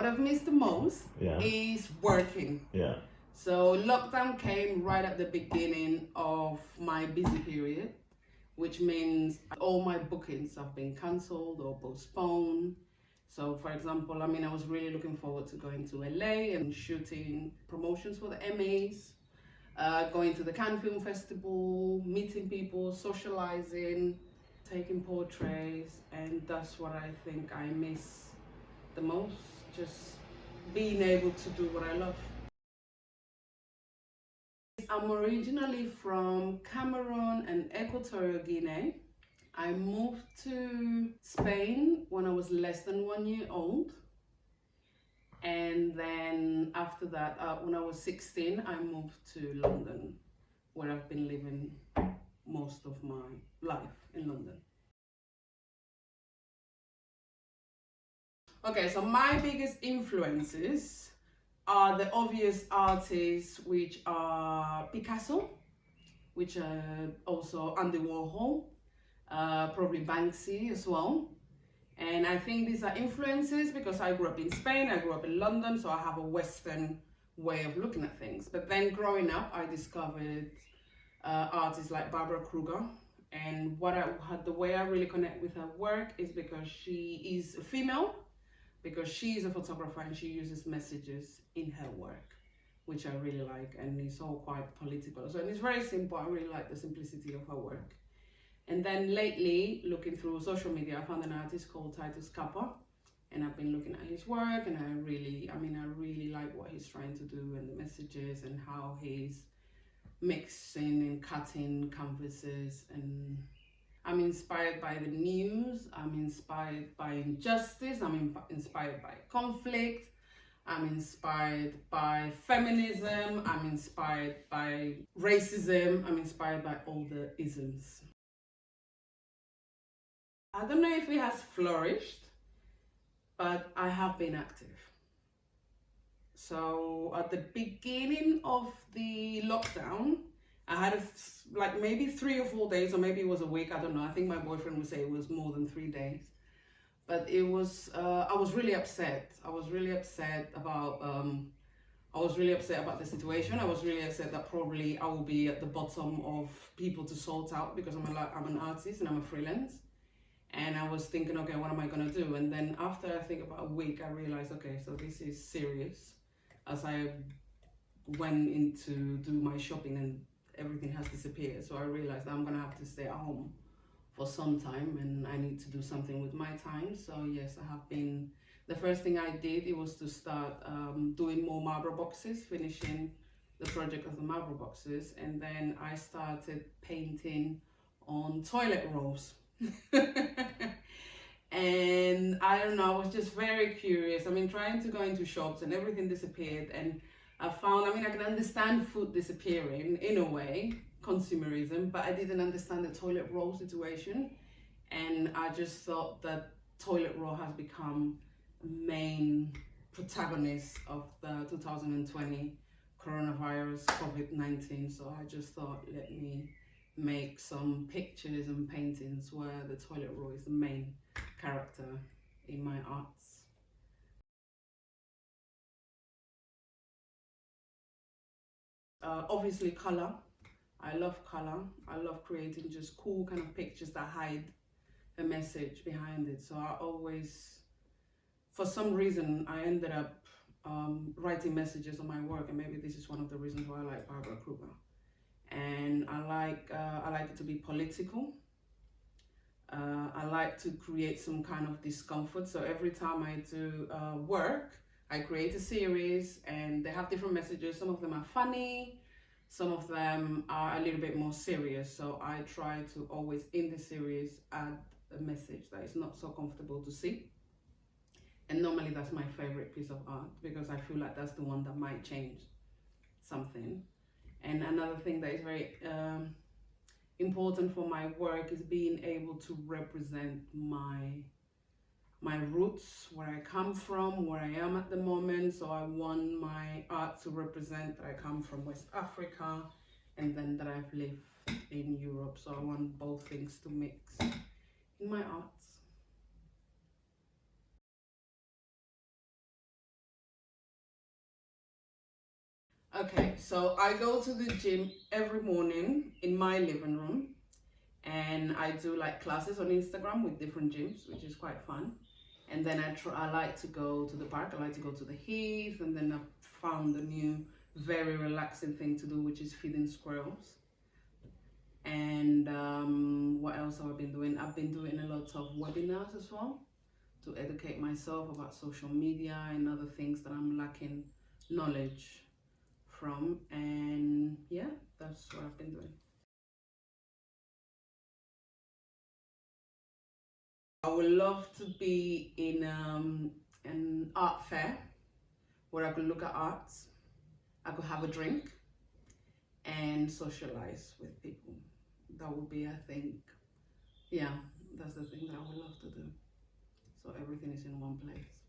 What I've missed the most is working. So lockdown came right at the beginning of my busy period, which means all my bookings have been cancelled or postponed. So for example, I was really looking forward to going to LA and shooting promotions for the MAs, going to the Cannes Film Festival, meeting people, socializing, taking portraits, and that's what I think I miss the most, just being able to do what I love. I'm originally from Cameroon and Equatorial Guinea. I moved to Spain when I was less than 1 year old. And then after that, when I was 16, I moved to London, where I've been living most of my life in London. Okay, so my biggest influences are the obvious artists, which are Picasso, which are also Andy Warhol, probably Banksy as well. And I think these are influences because I grew up in Spain, I grew up in London, so I have a Western way of looking at things. But then growing up, I discovered artists like Barbara Kruger. And the way I really connect with her work is because she is a female, because she is a photographer and she uses messages in her work, which I really like, and it's all quite political. So it's very simple. I really like the simplicity of her work. And then lately, looking through social media, I found an artist called Titus Kappa, and I've been looking at his work, and I really like what he's trying to do and the messages and how he's mixing and cutting canvases. And I'm inspired by the news, I'm inspired by injustice, I'm inspired by conflict, I'm inspired by feminism, I'm inspired by racism, I'm inspired by all the isms. I don't know if it has flourished, but I have been active. So at the beginning of the lockdown, I had like maybe 3 or 4 days, or maybe it was a week, I don't know. I think my boyfriend would say it was more than 3 days. But it was, I was really upset. I was really upset about the situation. I was really upset that probably I will be at the bottom of people to sort out, because I'm an artist and I'm a freelance. And I was thinking, okay, what am I gonna do? And then after I think about a week, I realized, okay, so this is serious. As I went in to do my shopping and everything has disappeared, so I realized I'm gonna have to stay at home for some time, and I need to do something with my time. So yes, I have been, the first thing I did, it was to start doing more marble boxes, finishing the project of the marble boxes, and then I started painting on toilet rolls. And I don't know, I was just very curious. Trying to go into shops and everything disappeared, and I found, I can understand food disappearing in a way, consumerism, but I didn't understand the toilet roll situation. And I just thought that toilet roll has become main protagonist of the 2020 coronavirus, COVID-19. So I just thought, let me make some pictures and paintings where the toilet roll is the main character in my arts. Obviously color. I love color. I love creating just cool kind of pictures that hide a message behind it. So I always, for some reason, I ended up writing messages on my work, and maybe this is one of the reasons why I like Barbara Kruger. And I like it to be political. I like to create some kind of discomfort. So every time I do work, I create a series, and they have different messages. Some of them are funny, some of them are a little bit more serious. So I try to always, in the series, add a message that is not so comfortable to see. And normally that's my favorite piece of art, because I feel like that's the one that might change something. And another thing that is very important for my work is being able to represent my roots, where I come from, where I am at the moment. So I want my art to represent that I come from West Africa, and then that I've lived in Europe. So I want both things to mix in my art. Okay, so I go to the gym every morning in my living room, and I do like classes on Instagram with different gyms, which is quite fun. And then I like to go to the park. I like to go to the heath, and then I found a new very relaxing thing to do, which is feeding squirrels. And what else have I been doing? I've been doing a lot of webinars as well to educate myself about social media and other things that I'm lacking knowledge from. And yeah, that's what I've been doing. I would love to be in an art fair where I could look at art, I could have a drink and socialize with people. That would be, I think, yeah, that's the thing that I would love to do. So everything is in one place.